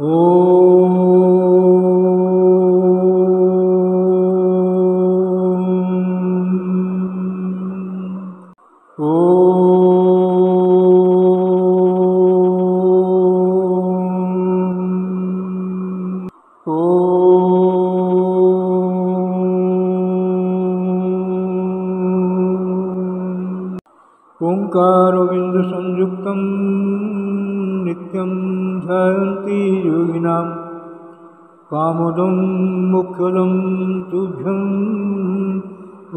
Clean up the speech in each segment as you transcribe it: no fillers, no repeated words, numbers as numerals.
ओम ओंकारोबिंदु संयुक्तं नित्यं ध्यायन्ति योगिनां कामदं मोक्षदं तुभ्यं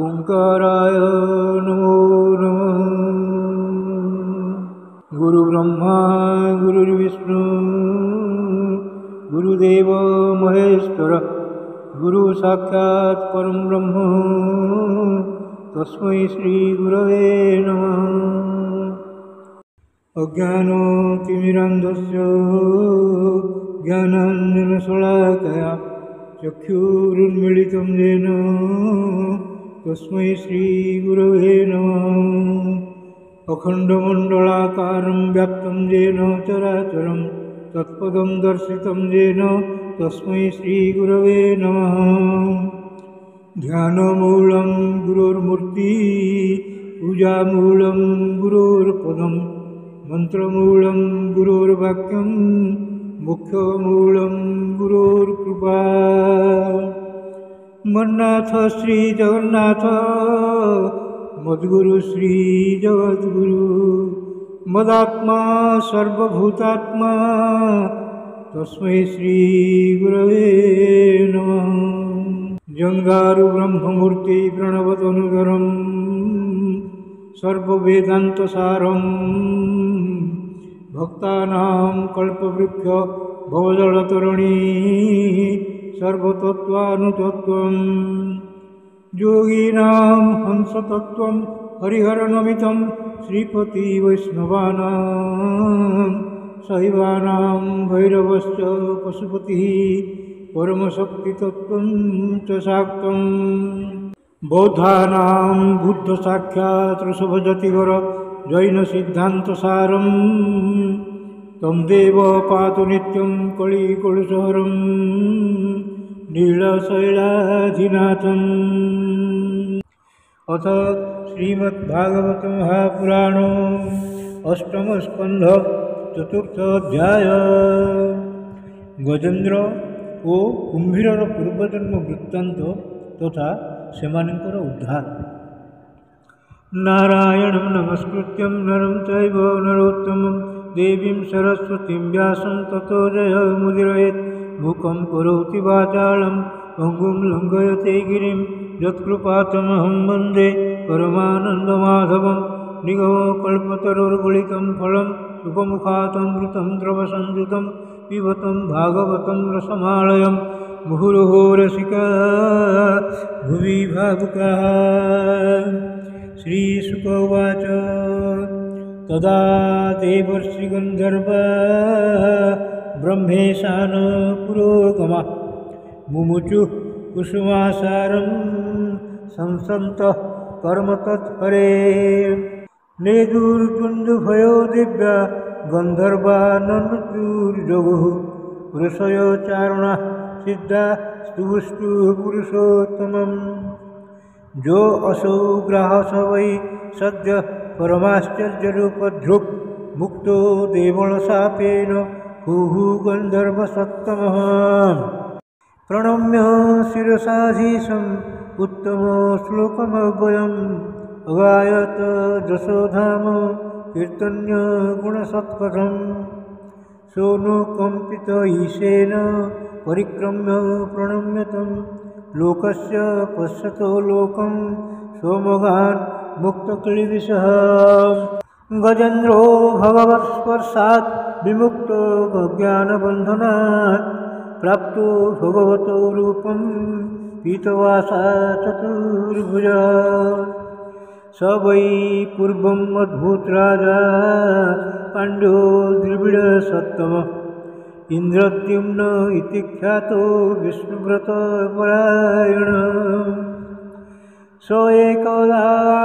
ओंकाराय नमो नमः। गुरुब्रह्मा गुरुर्विष्णु गुरुदेव महेश्वर गुरु साक्षात् परं ब्रह्म तस्मै श्री गुरवे नमः। अज्ञानतिमिरान्धस्य ज्ञानाञ्जनशलाकया चक्षुरुन्मीलितं येन तस्मै श्री गुरवे नमः। अखण्डमण्डलाकारं व्याप्तं येन चराचरं तत्पदं दर्शितं येन तस्मै श्री गुरवे नमः। ध्यानमूलं गुरोर्मूर्ति पूजामूलं गुरोर्पदं मंत्रमूलं गुरोर्वाक्यं मुख्यमूलं गुरोर्कृपा। मन्नाथ श्री जगन्नाथ मद्गुरु श्री जगद्गुरु मदात्मा सर्वभूतात्मा तस्मै श्री गुरवे नमः। जंगारु ब्रह्ममूर्ति प्रणवतनुधरं सर्ववेदान्तसारं भक्तानां कल्पवृक्ष भवजलतरणी सर्वतत्त्वानुतत्त्वं योगिनां हंसतत्त्वं हरिहरनमितं श्रीपति वैष्णवानां शैवानां भैरवश्च पशुपतिः परमशक्तितत्त्वं च शाक्तं बौद्धानां बुद्धसाक्षात् ऋषभजतिवर जैनसिद्धान्तसारं तं देव पातु नित्यं कलिकलुषहरं नीलशैलाधिनाथम्। अथ श्रीमद्भागवत महापुराण अष्टमस्कन्ध चतुर्थ अध्याय। गजेन्द्र ओ कुंभीरर पूर्वजन्म वृत्तांत तथा सेमानंकर उद्धार। नारायणं नमस्कृत्यं नरं चैव नरोत्तमं देवीं सरस्वतीं व्यासं ततो जयमुदीरयेत्। मूकं करोति वाचालं पङ्गुं लङ्घयते गिरिं यत्कृपातमहं वन्दे परमानन्दमाधवं। निगमकल्पतरोर्गलितं फलं सुखमुखातमृतं द्रवसंयुतं पिबतं भागवतं रसमालयं मुहुर्मुहुः रसिका भुवि भावुकाः। श्रीशुक उवाच तदा देवर्षिगन्धर्वा ब्रह्मेशान पुरोगमा मुमुचुः कुसुमासारं संसन्तः कर्म तत्परे। नेदुर्जुन्दुभयो दिव्या गन्धर्वा ननुचुर्जगुः ऋषयोच्चारणः सिद्धा स्तुष्टुः पुरुषोत्तमम्। जो असौ ग्राहस वै सद्य परमाश्चर्यरूपधृक् मुक्तो देवलशापेन हुः गन्धर्वसत्तमः। प्रणम्य शिरसाधीशम् उत्तमश्लोकमव्ययम् अगायत जशोधाम कीर्तन्य गुणसत्कथम्। सोऽनुकम्पित ईशेन परिक्रम्य प्रणम्यतं लोकस्य पश्यतो लोकं सोमगान् मुक्तक्लेशः। गजेन्द्रो भगवत्स्पर्शात् विमुक्तो ज्ञानबन्धनात् प्राप्तो भगवतो रूपं पीतवासा चतुर्भुजा। स वै पूर्वम् अद्भुतराजा पाण्ड्यो द्रविडसत्तमः इन्द्रद्युम्न इति ख्यातो विष्णुव्रतपरायणः। स एकदाराधनकालात्मवान्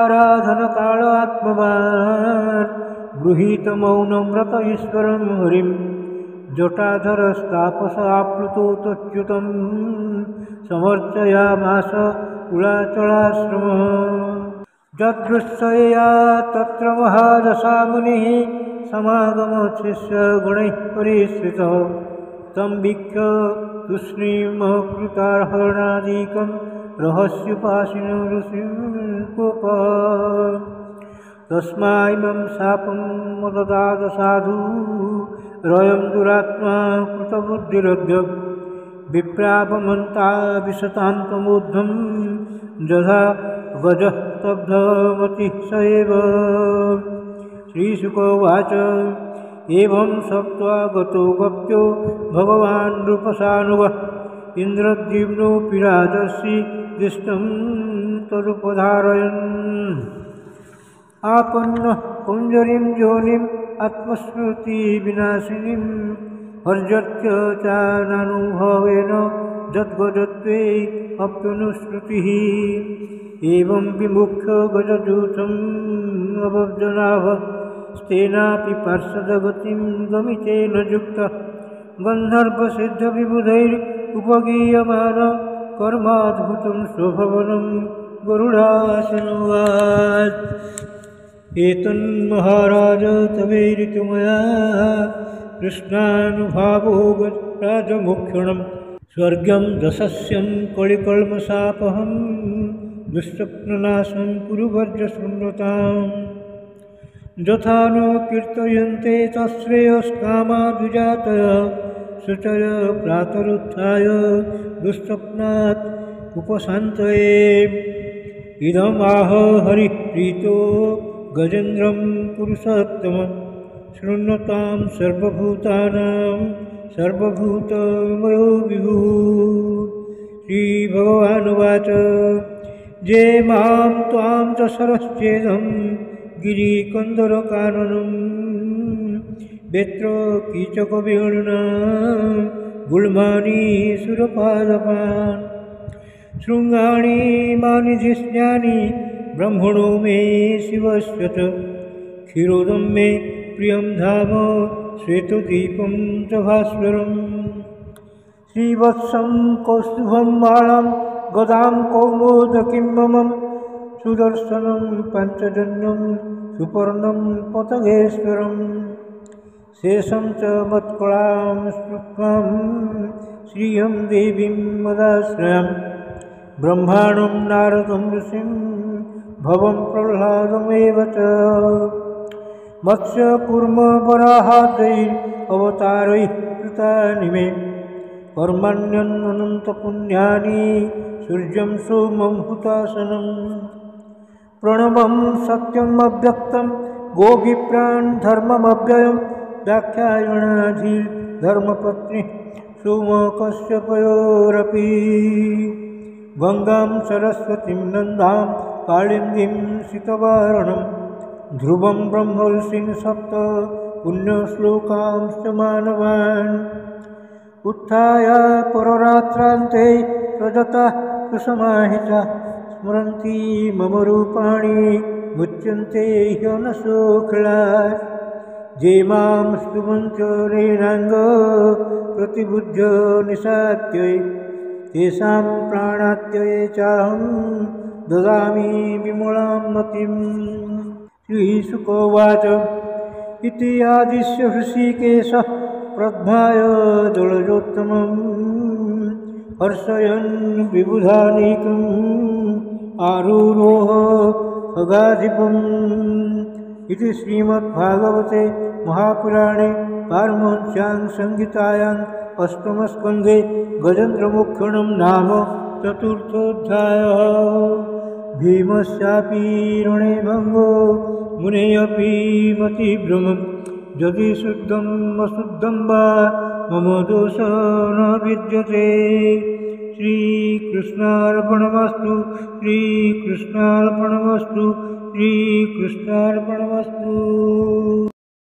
गृहीतमौनं व्रत ईश्वरं हरिं जटाधरस्तापस आप्लुतोतच्युतं समर्चयामास कुलाचलाश्रमः यदृश्यया तत्र महादशामुनिः समागमशिष्यगुणैः परिश्रितः तं वीक्ष्य तूष्णीमकृतार्हणादिकं रहस्योपासिनो ऋषिं कोपः तस्माइमं शापं मददाद साधु रयं दुरात्मा कृतबुद्धिरद्य विप्रापमन्ता विशतान्तमूर्ध्वं जधा गजः स्तब्धमतिः स एव श्रीशुकोवाच एवं सप्त्वा गतो गप्यो भगवान् नृपसानुगः इन्द्रद्युम्नोऽपि राजर्षि दृष्टं तदुपधारयन् आपन्नः कुञ्जरीं योनिम् आत्मस्मृतिविनाशिनीं हर्जत्य चाननुभवेन यद्गजत्वे अप्यनुश्रुतिः एवं विमुख्य गजदूतम् अवजनाभ स्तेनापि पार्षदगतिं गमितेन युक्तः गन्धर्वसिद्धविबुधैरुपगीयमान कर्माद्भुतं स्वभवनं गरुडासनवात् एतन्महाराज तवेरितु मया कृष्णानुभावो राजमुख्यणं स्वर्गं दशस्यं कलिकल्मषापहं दुष्टप्ननाशं कुरु वर्जशून्यताम् यथा नो कीर्तयन्ते तत्श्रेयस्कामाद्विजातय शुचय प्रातरुत्थाय दुःस्वप्नात् उपशान्तये इदमाह हरिः प्रीतो गजेन्द्रं पुरुषोत्तमं शृण्वतां सर्वभूतानां सर्वभूतमयो विभुः श्रीभगवानुवाच जे मां त्वां च सरश्चेदं गिरिकन्दरकाननं वेत्र कीचकवेणुना गुल्मानि सुरपादपान् शृङ्गाणि मानिधिस्न्यानि ब्रह्मणो मे शिवस्य च क्षीरोदं मे प्रियं धाम श्वेतदीपं च भास्वरम् श्रीवत्सं कौस्तुभं मालां गदां कौमोदकीं ममं सुदर्शनं पञ्चजन्यं सुपर्णं पतगेश्वरम् शेषं च मत्कलां स्मृत्वां श्रियं देवीं मदाश्रयं ब्रह्माणं नारदं ऋषिं भवं प्रह्लादमेव च मत्स्यकूर्मवराहादैरवतारैः कृतानि मे कर्मण्यनन्तपुण्यानि सूर्यं सोमं हुतासनं प्रणवं सत्यम् अव्यक्तं गोविप्रान् धर्ममव्ययं दाक्षायणाधिधर्मपत्नी सोमकश्यपयोरपि गंगां सरस्वतीं नन्दां कालिन्दीं सितवारणं ध्रुवं ब्रह्मर्षिं सप्त पुण्यश्लोकांश्च मानवान् उत्थाय पररात्रान्ते प्रदत्ताः कुसमाहिताः स्मरन्ति मम रूपाणि मुच्यन्ते ह्यनशोऽखिलात् जे मां स्तुवन्त्य नैनाङ्ग प्रतिबुद्ध्य निशात्यै तेषां प्राणात्यये चाहं ददामि विमलां मतिम् श्रीशुकोवाच इति आदिश्य हृषीकेशः प्रध्माय दलजोत्तमम् हर्षयन् विबुधानीकम् आरुरोह खगाधिपम् इति श्रीमद्भागवते महापुराणे पारमहंस्यां संहितायाम् अष्टमस्कन्धे गजेन्द्रमोक्षणं नाम चतुर्थोऽध्यायः। भीमस्यापि रणे भङ्गो मुनेऽपि मतिभ्रमं यदि शुद्धम् अशुद्धं वा मम दोषः न विद्यते। श्रीकृष्णार्पणमस्तु श्रीकृष्णार्पणमस्तु श्रीकृष्णार्पणमस्तु।